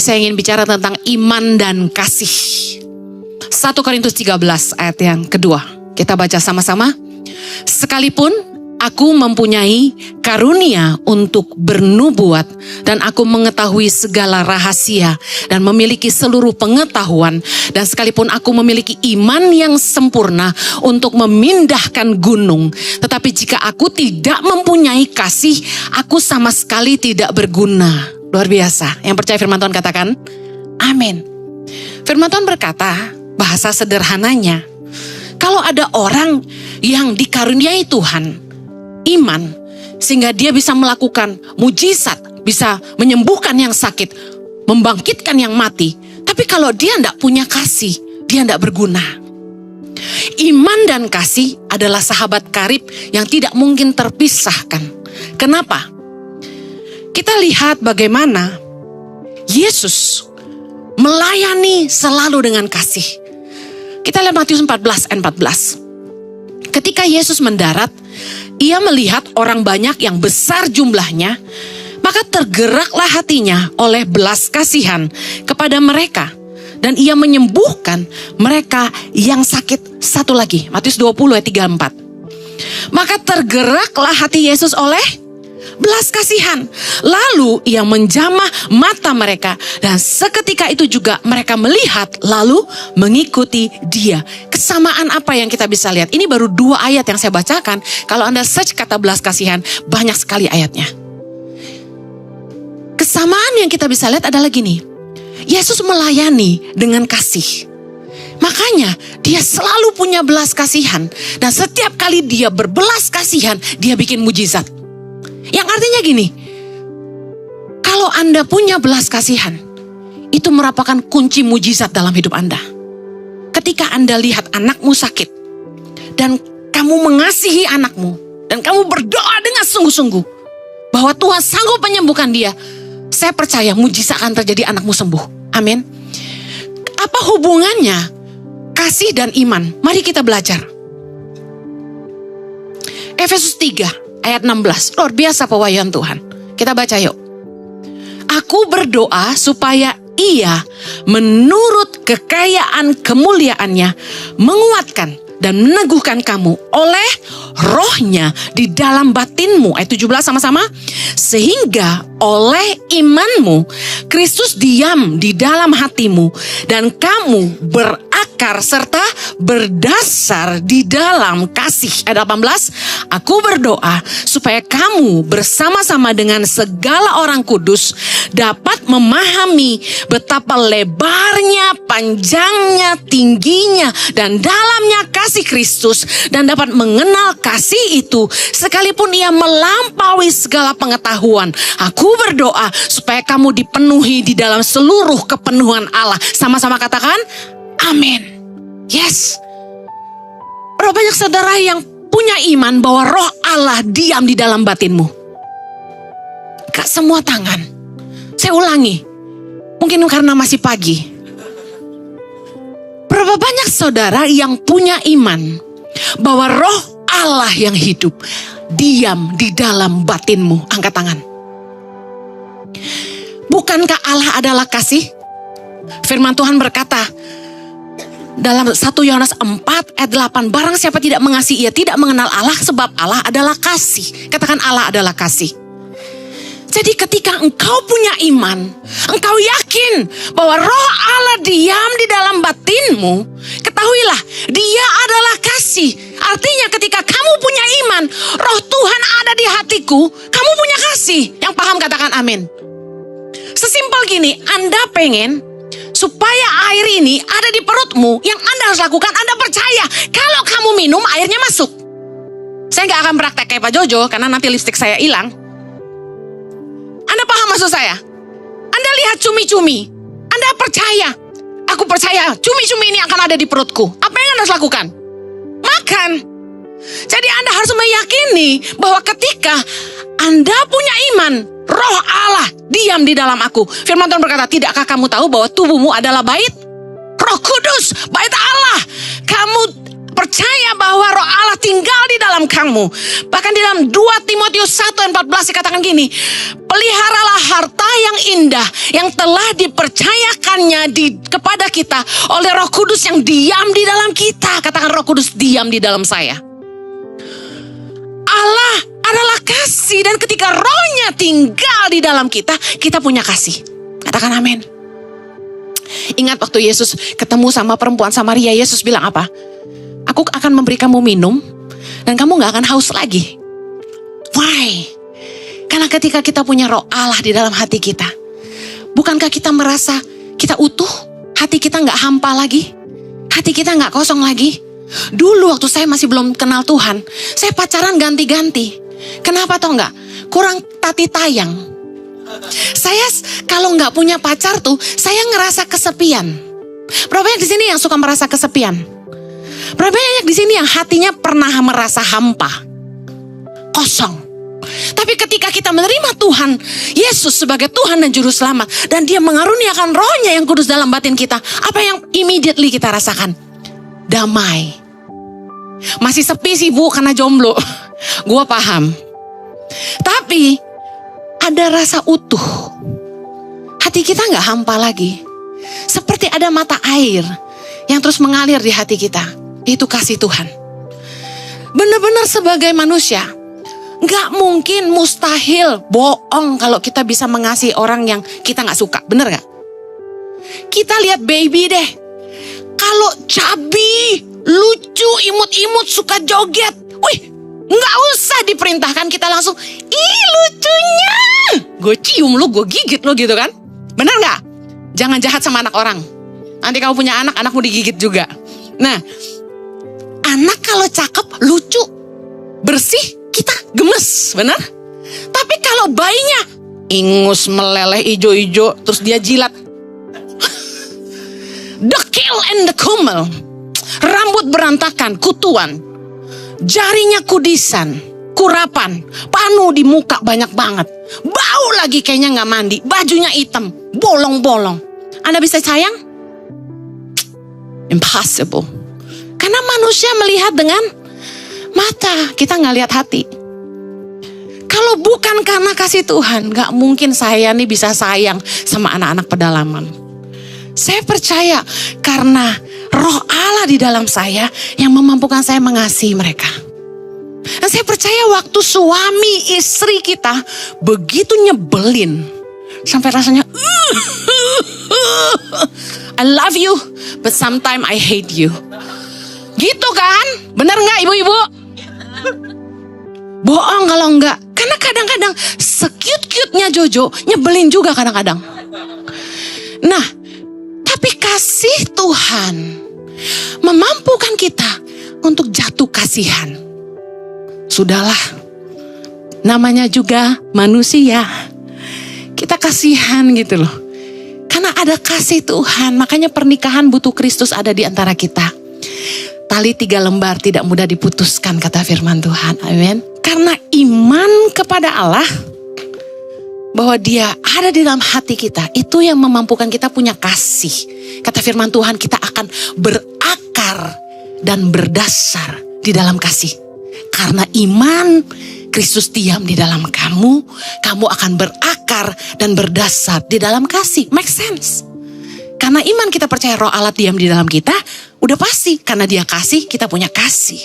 Saya ingin bicara tentang iman dan kasih. 1 Korintus 13 ayat yang kedua. Kita baca sama-sama. Sekalipun aku mempunyai karunia untuk bernubuat dan aku mengetahui segala rahasia dan memiliki seluruh pengetahuan, dan sekalipun aku memiliki iman yang sempurna untuk memindahkan gunung, tetapi jika aku tidak mempunyai kasih, aku sama sekali tidak berguna. Luar biasa. Yang percaya firman Tuhan katakan amin. Firman Tuhan berkata, bahasa sederhananya, kalau ada orang yang dikaruniai Tuhan iman, sehingga dia bisa melakukan mujizat, bisa menyembuhkan yang sakit, membangkitkan yang mati. Tapi kalau dia tidak punya kasih, dia tidak berguna. Iman dan kasih adalah sahabat karib yang tidak mungkin terpisahkan. Kenapa? Kita lihat bagaimana Yesus melayani selalu dengan kasih. Kita lihat Matius 14 ayat 14. Ketika Yesus mendarat, ia melihat orang banyak yang besar jumlahnya, maka tergeraklah hatinya oleh belas kasihan kepada mereka. Dan ia menyembuhkan mereka yang sakit. Satu lagi, Matius 20 ayat 34. Maka tergeraklah hati Yesus oleh belas kasihan. Lalu ia menjamah mata mereka, dan seketika itu juga mereka melihat lalu mengikuti dia. Kesamaan apa yang kita bisa lihat? Ini baru 2 ayat yang saya bacakan. Kalau Anda search kata belas kasihan, banyak sekali ayatnya. Kesamaan yang kita bisa lihat adalah gini. Yesus melayani dengan kasih. Makanya dia selalu punya belas kasihan. Dan setiap kali dia berbelas kasihan, dia bikin mujizat. Yang artinya gini, kalau Anda punya belas kasihan, itu merupakan kunci mujizat dalam hidup Anda. Ketika Anda lihat anakmu sakit, dan kamu mengasihi anakmu, dan kamu berdoa dengan sungguh-sungguh, bahwa Tuhan sanggup menyembuhkan dia, saya percaya mujizat akan terjadi, anakmu sembuh. Amin. Apa hubungannya kasih dan iman? Mari kita belajar. Efesus 3 ayat 16, luar biasa pewahyuan Tuhan. Kita baca yuk. Aku berdoa supaya ia menurut kekayaan kemuliaannya menguatkan dan meneguhkan kamu oleh rohnya di dalam batinmu. Ayat 17 sama-sama. Sehingga oleh imanmu Kristus diam di dalam hatimu dan kamu berakar serta berdasar di dalam kasih. Ayat 18. Aku berdoa supaya kamu bersama-sama dengan segala orang kudus dapat memahami betapa lebarnya, panjangnya, tingginya, dan dalamnya kasih Kristus, dan dapat mengenal kasih itu sekalipun ia melampaui segala pengetahuan. Aku berdoa supaya kamu dipenuhi di dalam seluruh kepenuhan Allah. Sama-sama katakan amin. Yes. Berapa banyak saudara yang punya iman bahwa roh Allah diam di dalam batinmu? Gak semua tangan. Saya ulangi, mungkin karena masih pagi. Berapa banyak saudara yang punya iman bahwa roh Allah yang hidup diam di dalam batinmu? Angkat tangan. Bukankah Allah adalah kasih? Firman Tuhan berkata dalam 1 Yohanes 4 ayat 8, barang siapa tidak mengasihi ia tidak mengenal Allah, sebab Allah adalah kasih. Katakan Allah adalah kasih. Jadi ketika engkau punya iman, engkau yakin bahwa roh Allah diam di dalam batinmu, ketahuilah dia adalah kasih. Artinya ketika kamu punya iman, roh Tuhan ada di hatiku, kamu punya kasih. Yang paham katakan amin. Sesimpel gini, Anda pengen supaya air ini ada di perutmu, yang Anda harus lakukan, Anda percaya kalau kamu minum airnya masuk. Saya gak akan praktek kayak Pak Jojo karena nanti lipstik saya hilang. Anda paham maksud saya? Anda lihat cumi-cumi, Anda percaya, aku percaya cumi-cumi ini akan ada di perutku. Apa yang Anda harus lakukan? Makan. Jadi Anda harus meyakini bahwa ketika Anda punya iman, roh Allah diam di dalam aku. Firman Tuhan berkata, tidakkah kamu tahu bahwa tubuhmu adalah bait Roh Kudus, bait Allah. Kamu percaya bahwa Roh Allah tinggal di dalam kamu. Bahkan di dalam 2 Timotius 1:14 dikatakan gini, peliharalah harta yang indah yang telah dipercayakannya kepada kita oleh Roh Kudus yang diam di dalam kita. Katakan, Roh Kudus diam di dalam saya. Allah adalah kasih, dan ketika Roh-Nya tinggal di dalam kita, kita punya kasih. Katakan amin. Ingat waktu Yesus ketemu sama perempuan Samaria, Yesus bilang apa? Aku akan memberi kamu minum dan kamu gak akan haus lagi. Why? Karena ketika kita punya Roh Allah di dalam hati kita, bukankah kita merasa kita utuh? Hati kita gak hampa lagi? Hati kita gak kosong lagi? Dulu waktu saya masih belum kenal Tuhan, saya pacaran ganti-ganti. Kenapa tau gak? Kurang tati tayang. Saya kalau gak punya pacar tuh, saya ngerasa kesepian. Berapa banyak di sini yang suka merasa kesepian? Berapa banyak di sini yang hatinya pernah merasa hampa, kosong? Tapi ketika kita menerima Tuhan Yesus sebagai Tuhan dan Juru Selamat, dan Dia mengaruniakan Roh-Nya yang kudus dalam batin kita, apa yang immediately kita rasakan? Damai. Masih sepi sih Bu, karena jomblo. Gua paham. Tapi ada rasa utuh. Hati kita gak hampa lagi. Seperti ada mata air yang terus mengalir di hati kita. Itu kasih Tuhan. Benar-benar sebagai manusia, gak mungkin, mustahil, bohong kalau kita bisa mengasihi orang yang kita gak suka. Bener gak? Kita lihat baby deh. Kalau cabi, lucu, imut-imut, suka joget, wih, gak usah diperintahkan, kita langsung, ih lucunya, gue cium lu, gue gigit lu gitu kan. Bener gak? Jangan jahat sama anak orang. Nanti kamu punya anak, anakmu digigit juga. Nah, anak kalau cakep, lucu, bersih, kita gemes, benar? Tapi kalau bayinya ingus, meleleh, ijo-ijo, terus dia jilat, dekil and kumel, rambut berantakan, kutuan, jarinya kudisan, kurapan, panu di muka banyak banget, bau lagi kayaknya gak mandi, bajunya hitam, bolong-bolong. Anda bisa sayang? Impossible. Karena manusia melihat dengan mata, kita gak lihat hati. Kalau bukan karena kasih Tuhan, gak mungkin saya nih bisa sayang sama anak-anak pedalaman. Saya percaya karena Roh Allah di dalam saya yang memampukan saya mengasihi mereka. Dan saya percaya waktu suami istri kita begitu nyebelin, sampai rasanya I love you, but sometimes I hate you. Gitu kan? Bener gak ibu-ibu? Bohong kalau enggak. Karena kadang-kadang se-cute-cute-nya Jojo nyebelin juga kadang-kadang. Nah, tapi kasih Tuhan memampukan kita untuk jatuh kasihan. Sudahlah, namanya juga manusia. Kita kasihan gitu loh. Karena ada kasih Tuhan, makanya pernikahan butuh Kristus ada di antara kita. Tali 3 lembar tidak mudah diputuskan, kata firman Tuhan. Amin. Karena iman kepada Allah, bahwa Dia ada di dalam hati kita, itu yang memampukan kita punya kasih. Kata firman Tuhan, kita akan berakar dan berdasar di dalam kasih. Karena iman, Kristus diam di dalam kamu, kamu akan berakar dan berdasar di dalam kasih. Make sense? Karena iman kita percaya Roh Allah diam di dalam kita, udah pasti. Karena Dia kasih, kita punya kasih.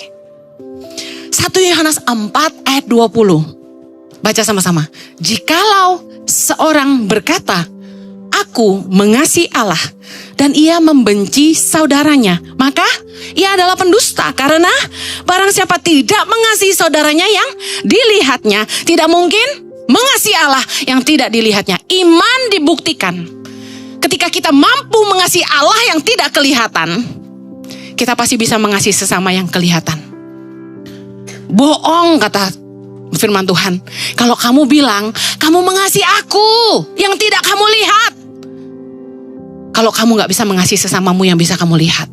1 Yohanes 4 ayat 20. Baca sama-sama. Jikalau seorang berkata, aku mengasihi Allah, dan ia membenci saudaranya, maka ia adalah pendusta. Karena barang siapa tidak mengasihi saudaranya yang dilihatnya, tidak mungkin mengasihi Allah yang tidak dilihatnya. Iman dibuktikan. Ketika kita mampu mengasihi Allah yang tidak kelihatan, kita pasti bisa mengasihi sesama yang kelihatan. Bohong kata firman Tuhan, kalau kamu bilang kamu mengasihi aku yang tidak kamu lihat, kalau kamu gak bisa mengasihi sesamamu yang bisa kamu lihat.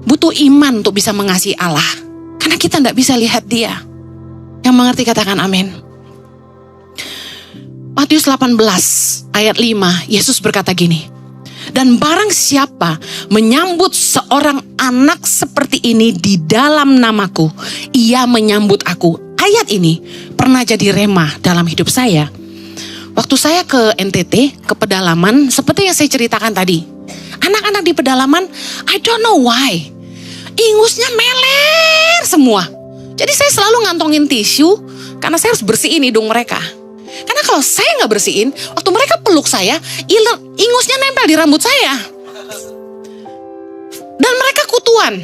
Butuh iman untuk bisa mengasihi Allah, karena kita gak bisa lihat Dia. Yang mengerti katakan amin. Matius 18 ayat 5, Yesus berkata gini, Dan barang siapa menyambut seorang anak seperti ini di dalam namaku, ia menyambut aku. Ayat ini pernah jadi rema dalam hidup saya. Waktu saya ke NTT, ke pedalaman, seperti yang saya ceritakan tadi. Anak-anak di pedalaman, I don't know why, ingusnya meler semua. Jadi saya selalu ngantongin tisu, karena saya harus bersihin hidung mereka. Karena kalau saya nggak bersihin, waktu mereka peluk saya, ingusnya nempel di rambut saya. Dan mereka kutuan.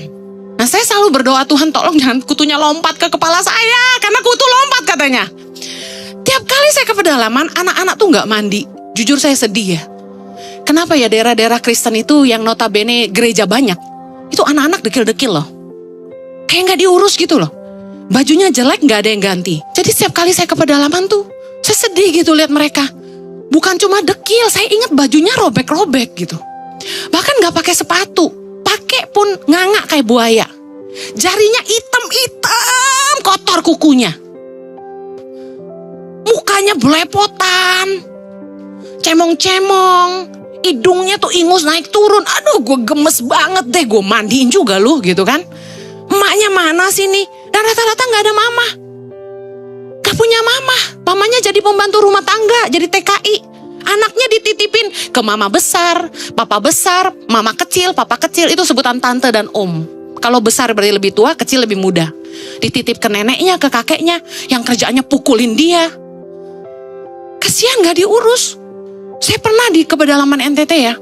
Nah, saya selalu berdoa, Tuhan tolong jangan kutunya lompat ke kepala saya, karena kutu lompat katanya. Tiap kali saya ke pedalaman, anak-anak tuh nggak mandi. Jujur saya sedih ya. Kenapa ya daerah-daerah Kristen itu yang notabene gereja banyak, itu anak-anak dekil-dekil loh. Kayak nggak diurus gitu loh. Bajunya jelek nggak ada yang ganti. Jadi setiap kali saya ke pedalaman tuh, saya sedih gitu lihat mereka. Bukan cuma dekil, saya ingat bajunya robek-robek gitu. Bahkan gak pakai sepatu, pakai pun nganga kayak buaya. Jarinya hitam-hitam, kotor kukunya. Mukanya belepotan, cemong-cemong, hidungnya tuh ingus naik turun. Aduh, gue gemes banget deh, gue mandiin juga loh gitu kan. Emaknya mana sih nih? Dan rata-rata gak ada mama. Gak punya mama, mamanya jadi pembantu rumah tangga, jadi TKI. Anaknya dititipin ke mama besar, papa besar, mama kecil, papa kecil, itu sebutan tante dan om. Kalau besar berarti lebih tua, kecil lebih muda. Dititip ke neneknya, ke kakeknya, yang kerjaannya pukulin dia. Kasihan gak diurus. Saya pernah di pedalaman NTT ya.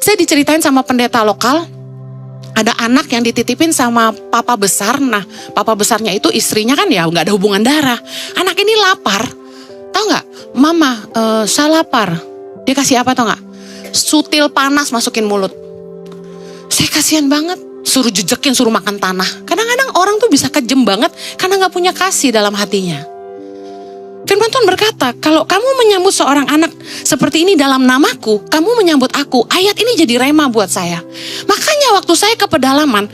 Saya diceritain sama pendeta lokal, ada anak yang dititipin sama papa besar. Nah, papa besarnya itu istrinya kan ya nggak ada hubungan darah. Anak ini lapar, tahu nggak? Mama, saya lapar. Dia kasih apa tau nggak? Sutil panas masukin mulut. Saya kasihan banget. Suruh jejekin, suruh makan tanah. Kadang-kadang orang tuh bisa kejem banget karena nggak punya kasih dalam hatinya. Firman Tuhan berkata, kalau kamu menyambut seorang anak seperti ini dalam namaku, kamu menyambut aku. Ayat ini jadi rema buat saya. Makanya waktu saya ke pedalaman,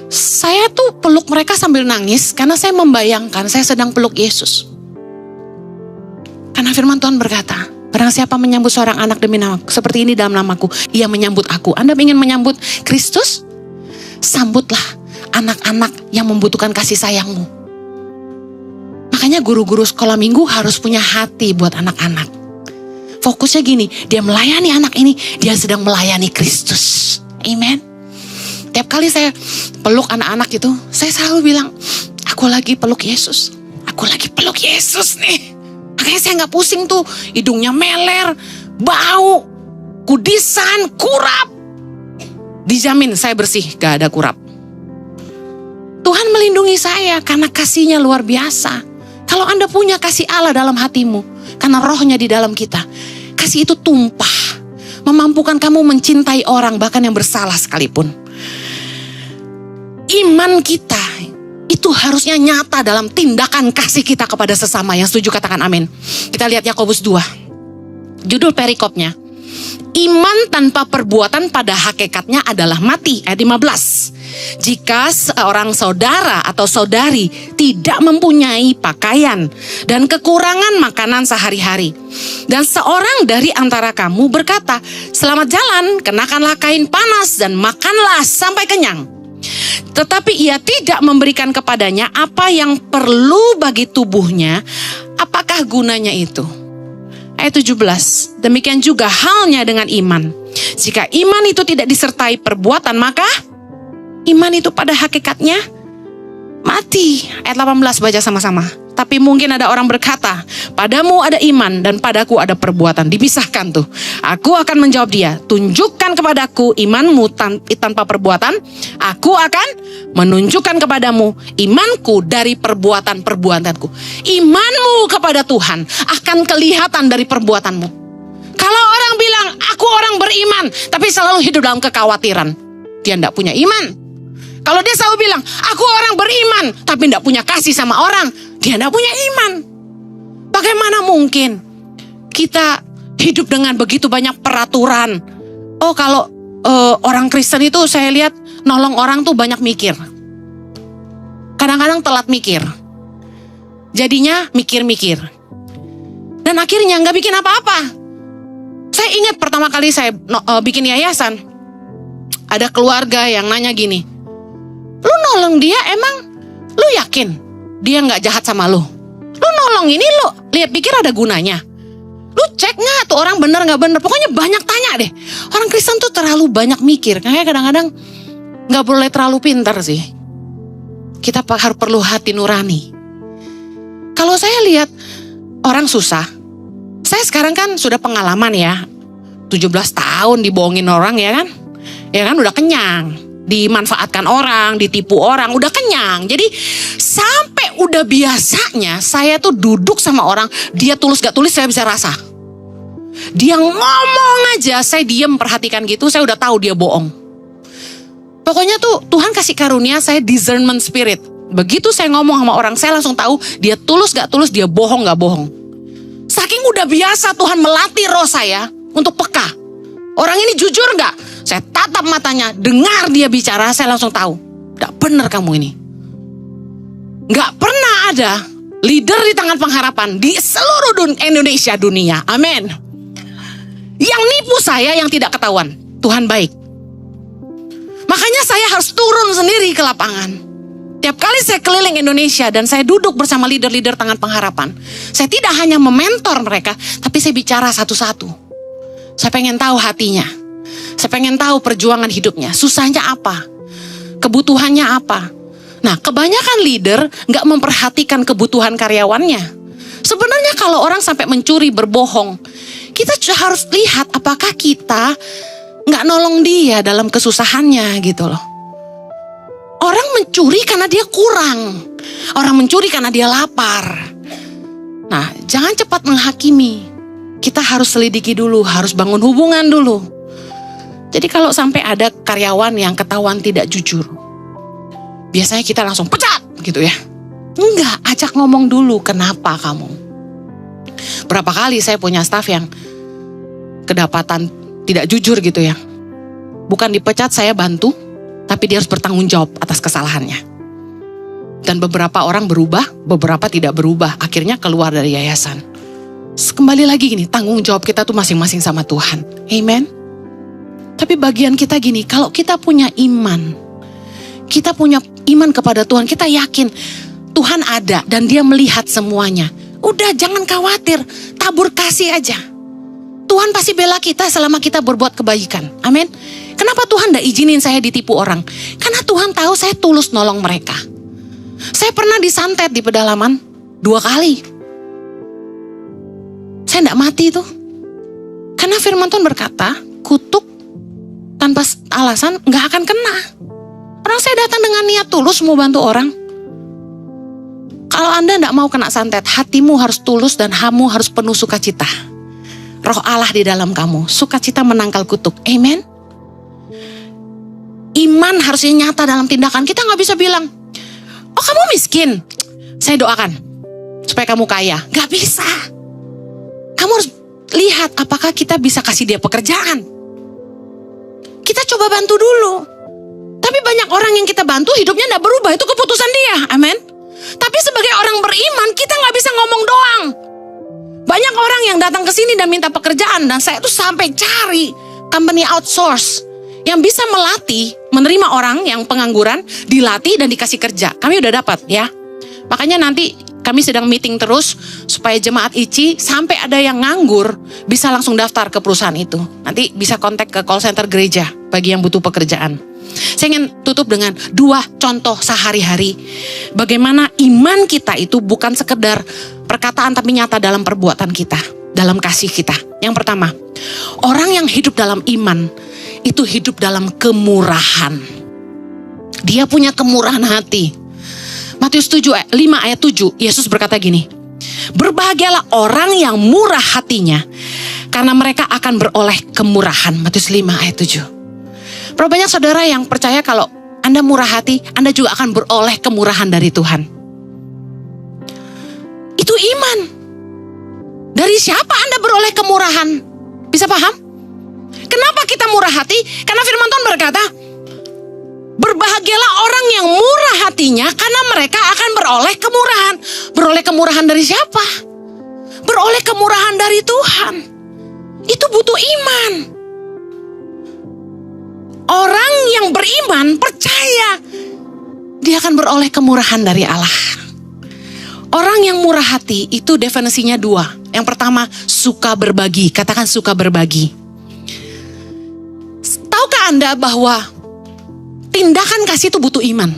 saya tuh peluk mereka sambil nangis karena saya membayangkan saya sedang peluk Yesus. Karena firman Tuhan berkata, barang siapa menyambut seorang anak demi namaku, seperti ini dalam namaku, ia menyambut aku. Anda ingin menyambut Kristus? Sambutlah anak-anak yang membutuhkan kasih sayangmu. Makanya guru-guru sekolah minggu harus punya hati buat anak-anak. Fokusnya gini, dia melayani anak ini, dia sedang melayani Kristus. Amen. Tiap kali saya peluk anak-anak itu, saya selalu bilang, aku lagi peluk Yesus. Aku lagi peluk Yesus nih. Makanya saya gak pusing tuh, hidungnya meler, bau, kudisan, kurap. Dijamin saya bersih, gak ada kurap. Tuhan melindungi saya karena kasihnya luar biasa. Kalau Anda punya kasih Allah dalam hatimu, karena rohnya di dalam kita, kasih itu tumpah, memampukan kamu mencintai orang bahkan yang bersalah sekalipun. Iman kita itu harusnya nyata dalam tindakan kasih kita kepada sesama. Yang setuju katakan amin. Kita lihat Yakobus 2. Judul perikopnya, iman tanpa perbuatan pada hakikatnya adalah mati. Ayat 15. Jika seorang saudara atau saudari tidak mempunyai pakaian dan kekurangan makanan sehari-hari, dan seorang dari antara kamu berkata, selamat jalan, kenakanlah kain panas dan makanlah sampai kenyang, tetapi ia tidak memberikan kepadanya apa yang perlu bagi tubuhnya, apakah gunanya itu? Ayat 17, demikian juga halnya dengan iman. Jika iman itu tidak disertai perbuatan, maka iman itu pada hakikatnya mati. Ayat 18 baca sama-sama. Tapi mungkin ada orang berkata, padamu ada iman dan padaku ada perbuatan. Dipisahkan tuh. Aku akan menjawab dia, tunjukkan kepadaku imanmu tanpa perbuatan. Aku akan menunjukkan kepadamu imanku dari perbuatan-perbuatanku. Imanmu kepada Tuhan akan kelihatan dari perbuatanmu. Kalau orang bilang, aku orang beriman, tapi selalu hidup dalam kekhawatiran, dia tidak punya iman. Kalau dia selalu bilang, aku orang beriman, tapi tidak punya kasih sama orang, dia tidak punya iman. Bagaimana mungkin kita hidup dengan begitu banyak peraturan? Oh, kalau orang Kristen itu saya lihat nolong orang tuh banyak mikir. Kadang-kadang telat mikir. Jadinya mikir-mikir. Dan akhirnya nggak bikin apa-apa. Saya ingat pertama kali saya bikin yayasan, ada keluarga yang nanya gini, lu nolong dia emang lu yakin dia gak jahat sama lu? Lu nolong ini lu lihat pikir ada gunanya? Lu cek gak tuh orang bener gak bener? Pokoknya banyak tanya deh. Orang Kristen tuh terlalu banyak mikir. Kayaknya kadang-kadang gak boleh terlalu pintar sih. Kita harus perlu hati nurani. Kalau saya lihat orang susah, saya sekarang kan sudah pengalaman ya, 17 tahun dibohongin orang ya kan? Ya kan udah kenyang, dimanfaatkan orang, ditipu orang, udah kenyang. Jadi sampai udah biasanya saya tuh duduk sama orang, dia tulus gak tulus saya bisa rasa. Dia ngomong aja, saya diem perhatikan gitu, saya udah tahu dia bohong. Pokoknya tuh Tuhan kasih karunia saya discernment spirit. Begitu saya ngomong sama orang, saya langsung tahu dia tulus gak tulus, dia bohong gak bohong. Saking udah biasa Tuhan melatih roh saya untuk peka. Orang ini jujur gak? Saya tatap matanya, dengar dia bicara, saya langsung tahu. Gak benar kamu ini. Gak pernah ada leader di tangan pengharapan di seluruh Indonesia dunia. Amin. Yang nipu saya yang tidak ketahuan. Tuhan baik. Makanya saya harus turun sendiri ke lapangan. Tiap kali saya keliling Indonesia dan saya duduk bersama leader-leader tangan pengharapan, saya tidak hanya mementor mereka, tapi saya bicara satu-satu. Saya pengen tahu hatinya. Saya pengen tahu perjuangan hidupnya. Susahnya apa? Kebutuhannya apa? Nah, kebanyakan leader gak memperhatikan kebutuhan karyawannya. Sebenarnya kalau orang sampai mencuri, berbohong, kita harus lihat apakah kita gak nolong dia dalam kesusahannya gitu loh. Orang mencuri karena dia kurang. Orang mencuri karena dia lapar. Nah, jangan cepat menghakimi. Kita harus selidiki dulu, harus bangun hubungan dulu. Jadi kalau sampai ada karyawan yang ketahuan tidak jujur, biasanya kita langsung pecat gitu ya. Enggak, ajak ngomong dulu, kenapa kamu? Berapa kali saya punya staf yang kedapatan tidak jujur gitu ya. Bukan dipecat, saya bantu, tapi dia harus bertanggung jawab atas kesalahannya. Dan beberapa orang berubah, beberapa tidak berubah. Akhirnya keluar dari yayasan. Kembali lagi gini, tanggung jawab kita tuh masing-masing sama Tuhan. Amen. Tapi bagian kita gini, kalau kita punya iman, kita punya iman kepada Tuhan, kita yakin Tuhan ada dan dia melihat semuanya. Udah jangan khawatir, tabur kasih aja. Tuhan pasti bela kita selama kita berbuat kebaikan. Amin. Kenapa Tuhan gak izinin saya ditipu orang? Karena Tuhan tahu saya tulus nolong mereka. Saya pernah disantet di pedalaman 2 kali. Saya gak mati tuh. Karena firman Tuhan berkata, kutuk tanpa alasan gak akan kena. Orang saya datang dengan niat tulus mau bantu orang. Kalau Anda gak mau kena santet, hatimu harus tulus dan kamu harus penuh sukacita. Roh Allah di dalam kamu, sukacita menangkal kutuk. Amen. Iman harusnya nyata dalam tindakan. Kita gak bisa bilang, oh kamu miskin, saya doakan supaya kamu kaya. Gak bisa. Kamu harus lihat apakah kita bisa kasih dia pekerjaan. Kita coba bantu dulu. Tapi banyak orang yang kita bantu hidupnya gak berubah, itu keputusan dia. Amin. Tapi sebagai orang beriman kita gak bisa ngomong doang. Banyak orang yang datang ke sini dan minta pekerjaan, dan saya tuh sampai cari company outsource yang bisa melatih, menerima orang yang pengangguran, dilatih dan dikasih kerja. Kami udah dapat ya. Makanya nanti kami sedang meeting terus supaya jemaat ICI sampai ada yang nganggur bisa langsung daftar ke perusahaan itu. Nanti bisa kontak ke call center gereja bagi yang butuh pekerjaan. Saya ingin tutup dengan 2 contoh sehari-hari. Bagaimana iman kita itu bukan sekedar perkataan tapi nyata dalam perbuatan kita, dalam kasih kita. Yang pertama, orang yang hidup dalam iman itu hidup dalam kemurahan. Dia punya kemurahan hati. Matius 5 ayat 7, Yesus berkata gini, berbahagialah orang yang murah hatinya, karena mereka akan beroleh kemurahan. Matius 5 ayat 7. Berapa banyak saudara yang percaya kalau Anda murah hati, Anda juga akan beroleh kemurahan dari Tuhan. Itu iman. Dari siapa Anda beroleh kemurahan? Bisa paham? Kenapa kita murah hati? Karena firman Tuhan berkata, berbahagialah orang yang murah hatinya, karena mereka akan beroleh kemurahan. Beroleh kemurahan dari siapa? Beroleh kemurahan dari Tuhan. Itu butuh iman. Orang yang beriman percaya dia akan beroleh kemurahan dari Allah. Orang yang murah hati itu definisinya dua. Yang pertama, suka berbagi. Katakan suka berbagi. Tahukah Anda bahwa tindakan kasih itu butuh iman?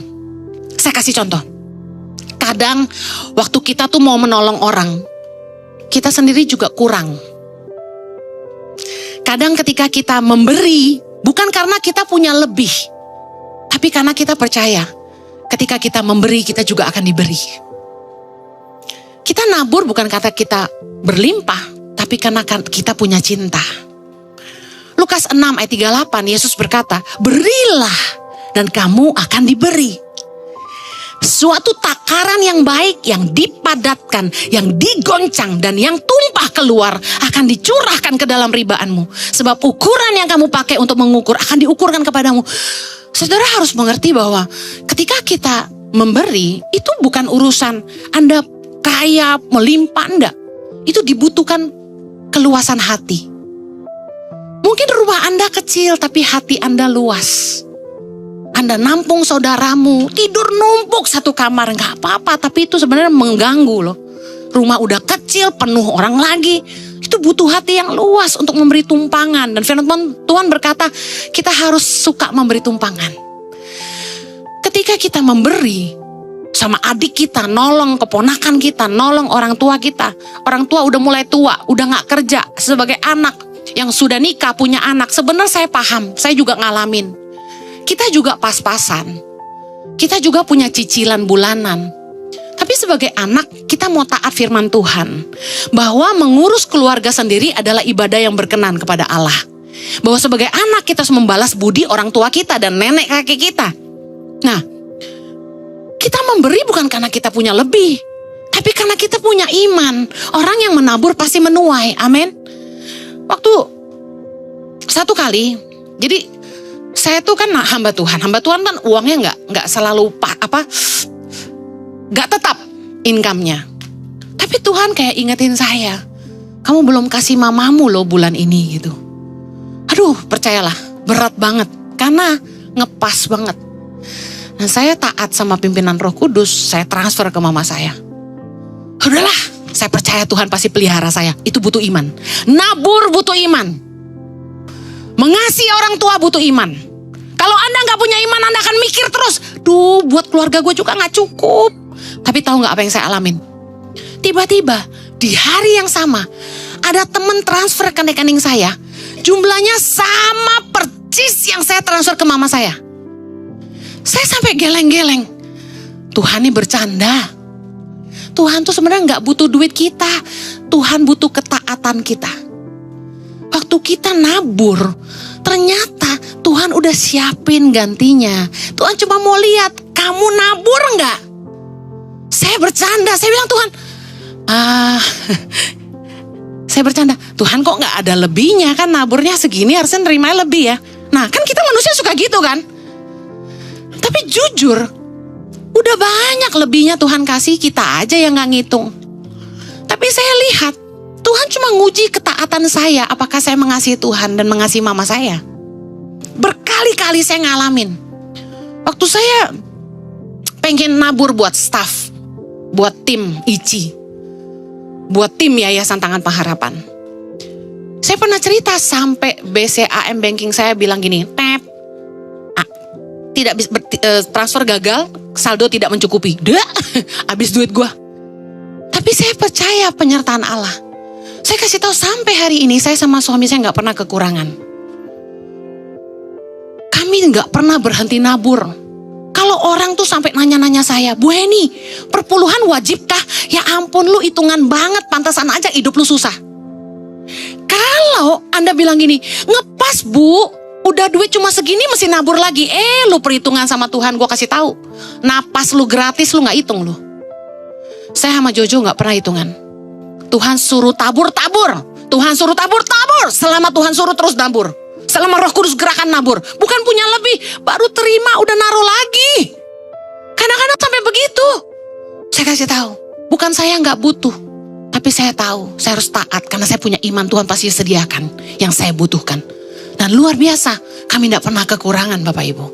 Saya kasih contoh. Kadang waktu kita tuh mau menolong orang, kita sendiri juga kurang. Kadang ketika kita memberi, bukan karena kita punya lebih, tapi karena kita percaya ketika kita memberi, kita juga akan diberi. Kita nabur bukan karena kita berlimpah, tapi karena kita punya cinta. Lukas 6 ayat 38, Yesus berkata, berilah dan kamu akan diberi. Suatu takaran yang baik, yang dipadatkan, yang digoncang, dan yang tumpah keluar akan dicurahkan ke dalam ribaanmu. Sebab ukuran yang kamu pakai untuk mengukur akan diukurkan kepadamu. Saudara harus mengerti bahwa ketika kita memberi, itu bukan urusan Anda kaya, melimpah, enggak. Itu dibutuhkan keluasan hati. Mungkin rumah Anda kecil, tapi hati Anda luas. Anda nampung saudaramu, tidur numpuk satu kamar, nggak apa-apa, tapi itu sebenarnya mengganggu loh. Rumah udah kecil, penuh orang lagi, itu butuh hati yang luas untuk memberi tumpangan. Dan firman Tuhan berkata, kita harus suka memberi tumpangan. Ketika kita memberi, sama adik kita, nolong keponakan kita, nolong orang tua kita. Orang tua udah mulai tua, udah nggak kerja. Sebagai anak yang sudah nikah, punya anak, sebenarnya saya paham, saya juga ngalamin. Kita juga pas-pasan. Kita juga punya cicilan bulanan. Tapi sebagai anak, kita mau taat firman Tuhan. Bahwa mengurus keluarga sendiri adalah ibadah yang berkenan kepada Allah. Bahwa sebagai anak, kita harus membalas budi orang tua kita dan nenek kakek kita. Nah, kita memberi bukan karena kita punya lebih. Tapi karena kita punya iman. Orang yang menabur pasti menuai. Amin. Waktu satu kali, jadi saya tuh kan hamba Tuhan. Hamba Tuhan kan uangnya nggak selalu nggak tetap income-nya. Tapi Tuhan kayak ingetin saya, kamu belum kasih mamamu loh bulan ini gitu. Aduh, percayalah, berat banget karena ngepas banget. Nah, saya taat sama pimpinan Roh Kudus, saya transfer ke mama saya. Udahlah, saya percaya Tuhan pasti pelihara saya. Itu butuh iman. Nabur butuh iman. Mengasihi orang tua butuh iman. Kalau Anda gak punya iman, Anda akan mikir terus, duh, buat keluarga gue juga gak cukup. Tapi tahu gak apa yang saya alamin? Tiba-tiba di hari yang sama, ada teman transfer ke rekening saya. Jumlahnya sama persis yang saya transfer ke mama saya. Saya sampai geleng-geleng. Tuhan ini bercanda. Tuhan tuh sebenarnya gak butuh duit kita. Tuhan butuh ketaatan kita. Waktu kita nabur, ternyata Tuhan udah siapin gantinya. Tuhan cuma mau lihat, kamu nabur gak? Saya bercanda, saya bilang Tuhan, saya bercanda, Tuhan kok gak ada lebihnya, kan naburnya segini harusnya nerima lebih ya. Nah kan kita manusia suka gitu kan. Tapi jujur, udah banyak lebihnya Tuhan kasih, kita aja yang gak ngitung. Tapi saya lihat, Tuhan cuma nguji ketaatan saya, apakah saya mengasihi Tuhan dan mengasihi mama saya. Berkali-kali saya ngalamin. Waktu saya pengen nabur buat staff, buat tim ICI, buat tim Yayasan Tangan Pengharapan. Saya pernah cerita sampai BCAM banking saya bilang gini, tidak bisa transfer gagal, saldo tidak mencukupi. Habis duit gua. Tapi saya percaya penyertaan Allah. Saya kasih tahu sampai hari ini saya sama suami saya nggak pernah kekurangan. Kami nggak pernah berhenti nabur. Kalau orang tuh sampai nanya-nanya saya, Bu Heni, perpuluhan wajibkah? Ya ampun, lu hitungan banget, pantasan aja hidup lu susah. Kalau Anda bilang gini, ngepas Bu, udah duit cuma segini mesti nabur lagi. Lu perhitungan sama Tuhan, gue kasih tahu. Napas lu gratis, lu nggak hitung lu. Saya sama Jojo nggak pernah hitungan. Tuhan suruh tabur. Tuhan suruh tabur. Selama Tuhan suruh terus nabur. Selama Roh Kudus gerakan nabur. Bukan punya lebih, baru terima udah naruh lagi. Kadang-kadang sampai begitu. Saya kasih tahu, bukan saya nggak butuh, Tapi saya tahu saya harus taat karena saya punya iman, Tuhan pasti sediakan yang saya butuhkan. Dan luar biasa, kami tidak pernah kekurangan Bapak Ibu.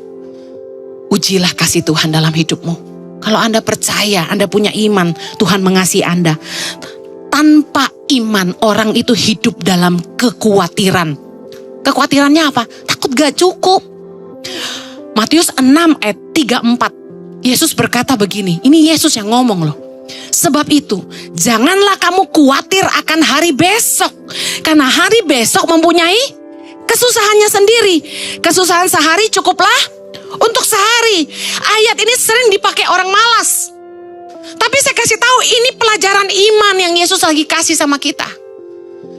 Ujilah kasih Tuhan dalam hidupmu. Kalau Anda percaya, Anda punya iman, Tuhan mengasihi Anda. Tanpa iman, orang itu hidup dalam kekhawatiran. Kekhawatirannya apa? Takut gak cukup. Matius 6 ayat 34. Yesus berkata begini, ini Yesus yang ngomong loh. Sebab itu, janganlah kamu khawatir akan hari besok. Karena hari besok mempunyai kesusahannya sendiri. Kesusahan sehari cukuplah untuk sehari. Ayat ini sering dipakai orang malas. Tapi saya kasih tahu ini pelajaran iman yang Yesus lagi kasih sama kita.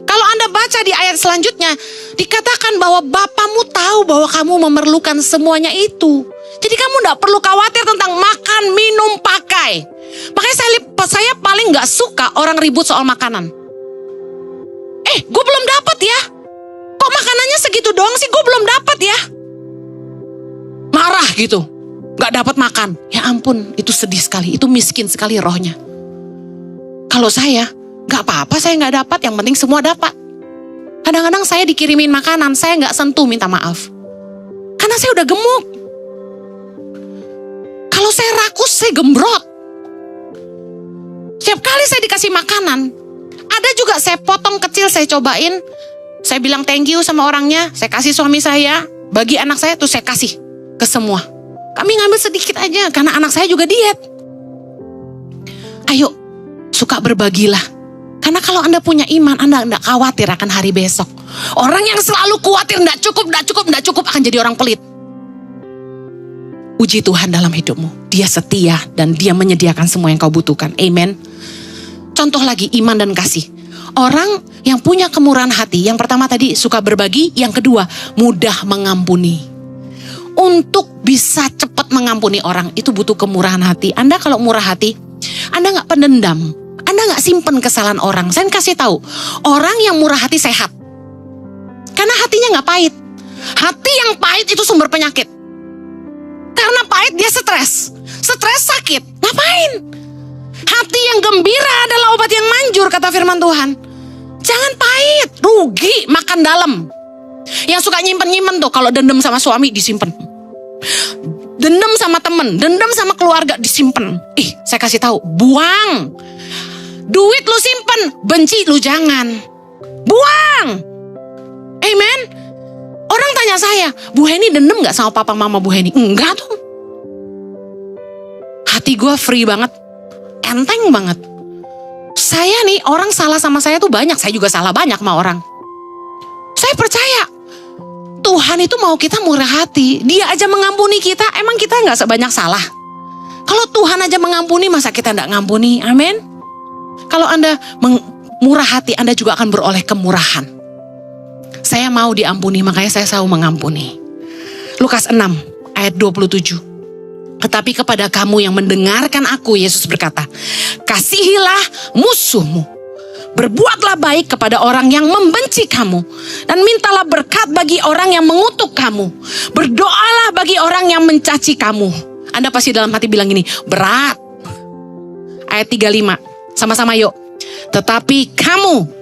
Kalau Anda baca di ayat selanjutnya, dikatakan bahwa Bapamu tahu bahwa kamu memerlukan semuanya itu. Jadi kamu tidak perlu khawatir tentang makan, minum, pakai. Makanya saya paling gak suka orang ribut soal makanan. Gue belum dapat ya. Kok makanannya segitu doang sih, gue belum dapat ya. Marah gitu, gak dapat makan. Ya ampun, itu sedih sekali, itu miskin sekali rohnya. Kalau saya, gak apa-apa saya gak dapat, yang penting semua dapat. Kadang-kadang saya dikirimin makanan, saya gak sentuh minta maaf. Karena saya udah gemuk. Kalau saya rakus, saya gembrot. Setiap kali saya dikasih makanan, ada juga saya potong kecil, saya cobain. Saya bilang thank you sama orangnya, saya kasih suami saya, bagi anak saya tuh saya kasih ke semua. Kami ngambil sedikit aja karena anak saya juga diet. Ayo, suka berbagilah. Karena kalau Anda punya iman, Anda tidak khawatir akan hari besok. Orang yang selalu khawatir tidak cukup akan jadi orang pelit. Uji Tuhan dalam hidupmu. Dia setia dan dia menyediakan semua yang kau butuhkan. Amen. Contoh lagi iman dan kasih. Orang yang punya kemurahan hati, yang pertama tadi suka berbagi, yang kedua mudah mengampuni. Untuk bisa cepat mengampuni orang itu butuh kemurahan hati. Anda kalau murah hati, Anda gak pendendam, Anda gak simpen kesalahan orang. Saya kasih tahu, orang yang murah hati sehat. Karena hatinya gak pahit. Hati yang pahit itu sumber penyakit. Karena pahit dia stres. Stres sakit, ngapain? Hati yang gembira adalah obat yang manjur, kata firman Tuhan. Jangan pahit, rugi, makan dalam. Yang suka nyimpen-nyimpen tuh, kalau dendam sama suami disimpen. Dendam sama temen, dendam sama keluarga disimpen. Saya kasih tahu, buang. Duit lu simpen, benci lu jangan. Buang. Amen. Orang tanya saya, Bu Heni dendam gak sama papa mama Bu Heni? Enggak tuh. Hati gue free banget. Enteng banget. Saya nih, orang salah sama saya tuh banyak. Saya juga salah banyak sama orang. Saya percaya Tuhan itu mau kita murah hati. Dia aja mengampuni kita, emang kita gak sebanyak salah? Kalau Tuhan aja mengampuni, masa kita gak ngampuni? Amin. Kalau Anda murah hati, Anda juga akan beroleh kemurahan. Saya mau diampuni, makanya saya selalu mengampuni. Lukas 6 ayat 27. Tetapi kepada kamu yang mendengarkan aku, Yesus berkata, kasihilah musuhmu. Berbuatlah baik kepada orang yang membenci kamu. Dan mintalah berkat bagi orang yang mengutuk kamu. Berdoalah bagi orang yang mencaci kamu. Anda pasti dalam hati bilang gini, berat. Ayat 35, sama-sama yuk. Tetapi kamu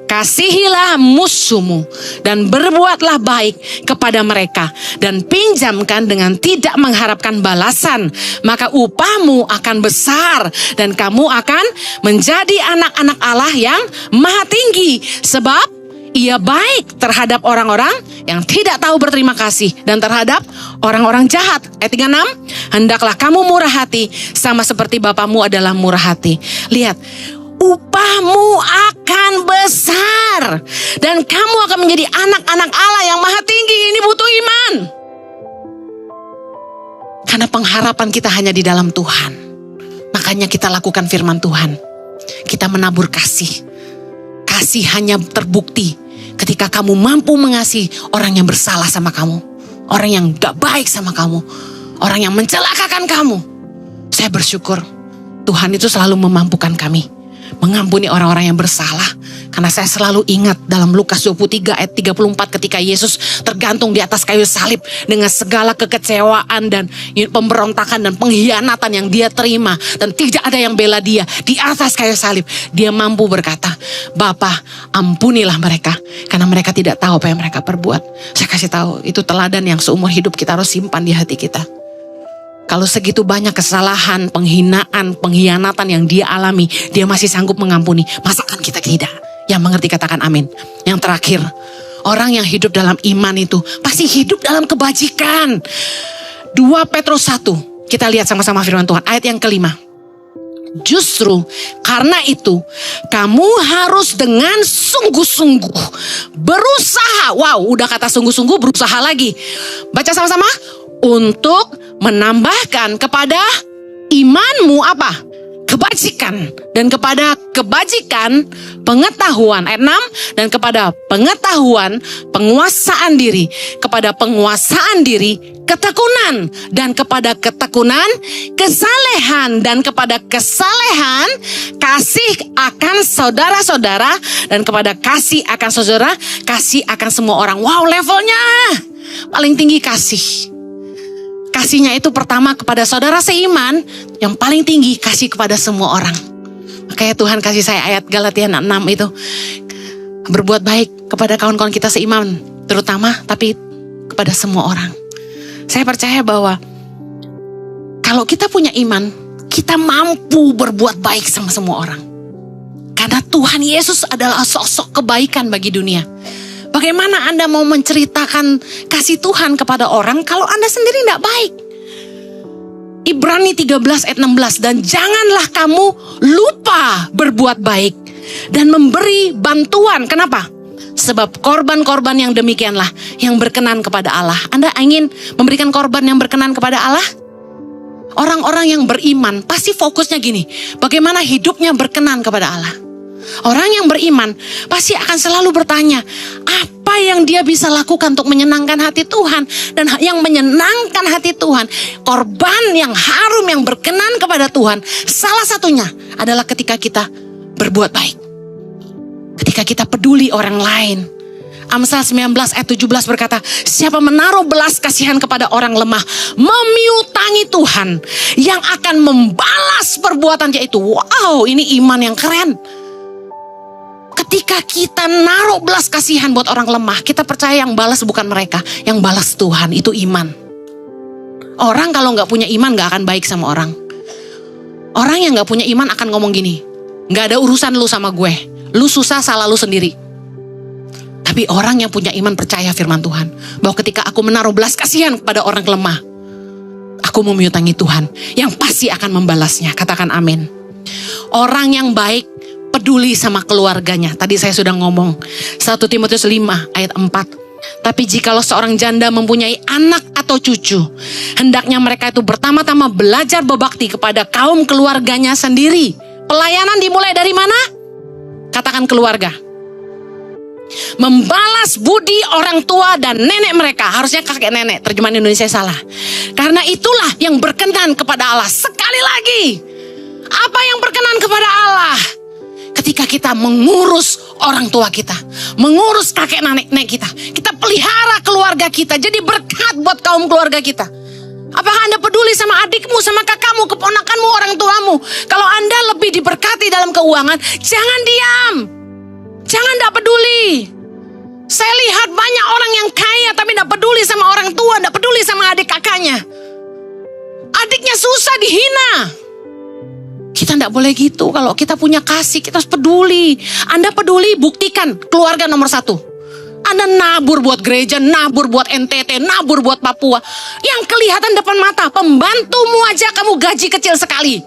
kasihilah musuhmu dan berbuatlah baik kepada mereka dan pinjamkan dengan tidak mengharapkan balasan, maka upahmu akan besar dan kamu akan menjadi anak-anak Allah yang maha tinggi, sebab ia baik terhadap orang-orang yang tidak tahu berterima kasih dan terhadap orang-orang jahat. Ayat 36, hendaklah kamu murah hati sama seperti Bapamu adalah murah hati. Lihat, upahmu akan besar dan kamu akan menjadi anak-anak Allah yang maha tinggi. Ini butuh iman. Karena pengharapan kita hanya di dalam Tuhan. Makanya kita lakukan firman Tuhan. Kita menabur kasih. Kasih hanya terbukti ketika kamu mampu mengasihi orang yang bersalah sama kamu. Orang yang gak baik sama kamu. Orang yang mencelakakan kamu. Saya bersyukur Tuhan itu selalu memampukan kami mengampuni orang-orang yang bersalah Karena saya selalu ingat dalam Lukas 23 ayat 34 ketika Yesus tergantung di atas kayu salib dengan segala kekecewaan dan pemberontakan dan pengkhianatan yang dia terima. Dan tidak ada yang bela dia di atas kayu salib. Dia mampu berkata, Bapa, ampunilah mereka karena mereka tidak tahu apa yang mereka perbuat. Saya kasih tahu, itu teladan yang seumur hidup kita harus simpan di hati kita. Kalau segitu banyak kesalahan, penghinaan, pengkhianatan yang dia alami, dia masih sanggup mengampuni. Masakan kita tidak? Yang mengerti katakan amin. Yang terakhir, orang yang hidup dalam iman itu pasti hidup dalam kebajikan. 2 Petrus 1, kita lihat sama-sama firman Tuhan, ayat yang kelima. Justru karena itu, kamu harus dengan sungguh-sungguh berusaha. Wow, udah kata sungguh-sungguh, berusaha lagi. Baca sama-sama. Untuk menambahkan kepada imanmu apa? Kebajikan. Dan kepada kebajikan pengetahuan. Ayat 6. Dan kepada pengetahuan penguasaan diri. Kepada penguasaan diri ketekunan. Dan kepada ketekunan kesalehan. Dan kepada kesalehan kasih akan saudara-saudara. Dan kepada kasih akan saudara, kasih akan semua orang. Wow, levelnya paling tinggi kasih. Kasihnya itu pertama kepada saudara seiman, yang paling tinggi kasih kepada semua orang. Makanya Tuhan kasih saya ayat Galatia 6 itu. Berbuat baik kepada kawan-kawan kita seiman, terutama, tapi kepada semua orang. Saya percaya bahwa kalau kita punya iman, kita mampu berbuat baik sama semua orang. Karena Tuhan Yesus adalah sosok kebaikan bagi dunia. Bagaimana Anda mau menceritakan kasih Tuhan kepada orang kalau Anda sendiri tidak baik? Ibrani 13 ayat 16. Dan janganlah kamu lupa berbuat baik dan memberi bantuan. Kenapa? Sebab korban-korban yang demikianlah yang berkenan kepada Allah. Anda ingin memberikan korban yang berkenan kepada Allah? Orang-orang yang beriman pasti fokusnya gini. Bagaimana hidupnya berkenan kepada Allah? Orang yang beriman pasti akan selalu bertanya, apa yang dia bisa lakukan untuk menyenangkan hati Tuhan. Dan yang menyenangkan hati Tuhan, korban yang harum yang berkenan kepada Tuhan, salah satunya adalah ketika kita berbuat baik. Ketika kita peduli orang lain. Amsal 19 ayat 17 berkata, siapa menaruh belas kasihan kepada orang lemah, memiutangi Tuhan yang akan membalas perbuatannya itu. Wow, ini iman yang keren. Ketika kita naruh belas kasihan buat orang lemah, kita percaya yang balas bukan mereka, yang balas Tuhan. Itu iman. Orang kalau gak punya iman gak akan baik sama orang. Orang yang gak punya iman akan ngomong gini, gak ada urusan lu sama gue, lu susah salah lu sendiri. Tapi orang yang punya iman percaya firman Tuhan, bahwa ketika aku menaruh belas kasihan kepada orang lemah, aku memiutangi Tuhan yang pasti akan membalasnya. Katakan amin. Orang yang baik peduli sama keluarganya. Tadi saya sudah ngomong 1 Timotius 5 ayat 4. Tapi jikalau seorang janda mempunyai anak atau cucu, hendaknya mereka itu pertama-tama belajar berbakti kepada kaum keluarganya sendiri. Pelayanan dimulai dari mana? Katakan keluarga. Membalas budi orang tua dan nenek mereka. Harusnya kakek nenek, terjemahan Indonesia salah. Karena itulah yang berkenan kepada Allah. Sekali lagi, apa yang berkenan kepada Allah? Ketika kita mengurus orang tua kita, mengurus kakek nenek kita, kita pelihara keluarga kita, jadi berkat buat kaum keluarga kita. Apakah Anda peduli sama adikmu, sama kakakmu, keponakanmu, orang tuamu? Kalau Anda lebih diberkati dalam keuangan, jangan diam. Jangan tidak peduli. Saya lihat banyak orang yang kaya tapi tidak peduli sama orang tua, tidak peduli sama adik kakaknya. Adiknya susah, dihina. Kita tidak boleh gitu. Kalau kita punya kasih, kita harus peduli. Anda peduli, buktikan keluarga nomor 1. Anda nabur buat gereja, nabur buat NTT, nabur buat Papua. Yang kelihatan depan mata, pembantumu aja kamu gaji kecil sekali.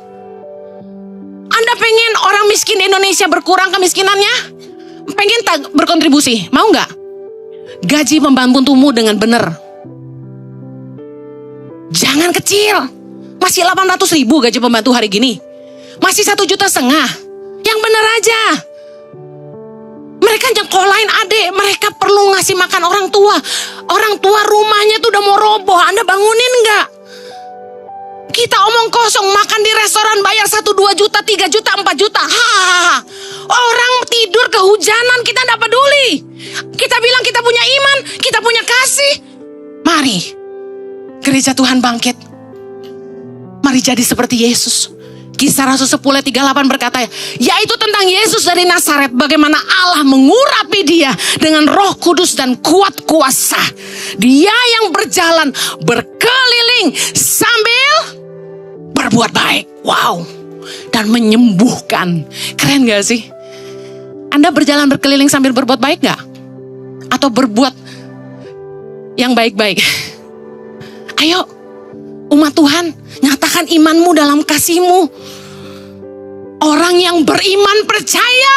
Anda pengen orang miskin di Indonesia berkurang kemiskinannya? Pengen tak berkontribusi? Mau nggak? Gaji pembantumu dengan benar. Jangan kecil. Masih 800.000 gaji pembantu hari gini. Masih 1,5 juta. Yang benar aja. Mereka nyekolahin adik. Mereka perlu ngasih makan orang tua. Orang tua rumahnya tuh udah mau roboh. Anda bangunin nggak? Kita omong kosong, makan di restoran bayar 1, 2 juta, 3 juta, 4 juta. Orang tidur kehujanan, kita tidak peduli. Kita bilang kita punya iman, kita punya kasih. Mari, gereja Tuhan bangkit. Mari jadi seperti Yesus. Kisah Rasul 10:38 berkata, yaitu tentang Yesus dari Nazaret, bagaimana Allah mengurapi dia dengan Roh Kudus dan kuat kuasa. Dia yang berjalan berkeliling sambil berbuat baik. Wow. Dan menyembuhkan. Keren gak sih? Anda berjalan berkeliling sambil berbuat baik gak? Atau berbuat yang baik-baik? Ayo, umat Tuhan, nyatakan imanmu dalam kasihmu. Orang yang beriman percaya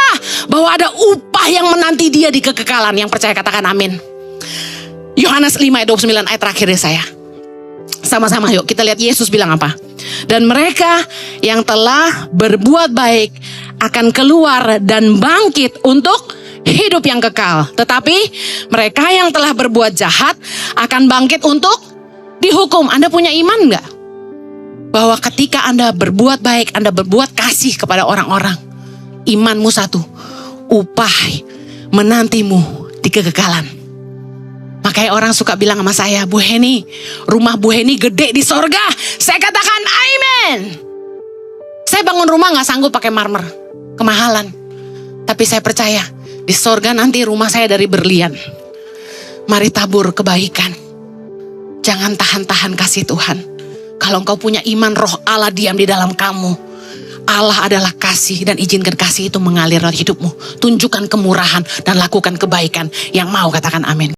bahwa ada upah yang menanti dia di kekekalan. Yang percaya katakan amin. Yohanes 5:29 ayat terakhir ya saya. Sama-sama yuk kita lihat Yesus bilang apa. Dan mereka yang telah berbuat baik akan keluar dan bangkit untuk hidup yang kekal. Tetapi mereka yang telah berbuat jahat akan bangkit untuk dihukum. Anda punya iman gak? Bahwa ketika Anda berbuat baik, Anda berbuat kasih kepada orang-orang, imanmu satu, upah menantimu di kekekalan. Makanya orang suka bilang sama saya, Bu Heni, rumah Bu Heni gede di sorga. Saya katakan amen. Saya bangun rumah gak sanggup pakai marmer, kemahalan. Tapi saya percaya di sorga nanti rumah saya dari berlian. Mari tabur kebaikan. Jangan tahan-tahan kasih Tuhan. Kalau engkau punya iman, roh Allah diam di dalam kamu. Allah adalah kasih dan izinkan kasih itu mengalir dalam hidupmu. Tunjukkan kemurahan dan lakukan kebaikan. Yang mau katakan amin.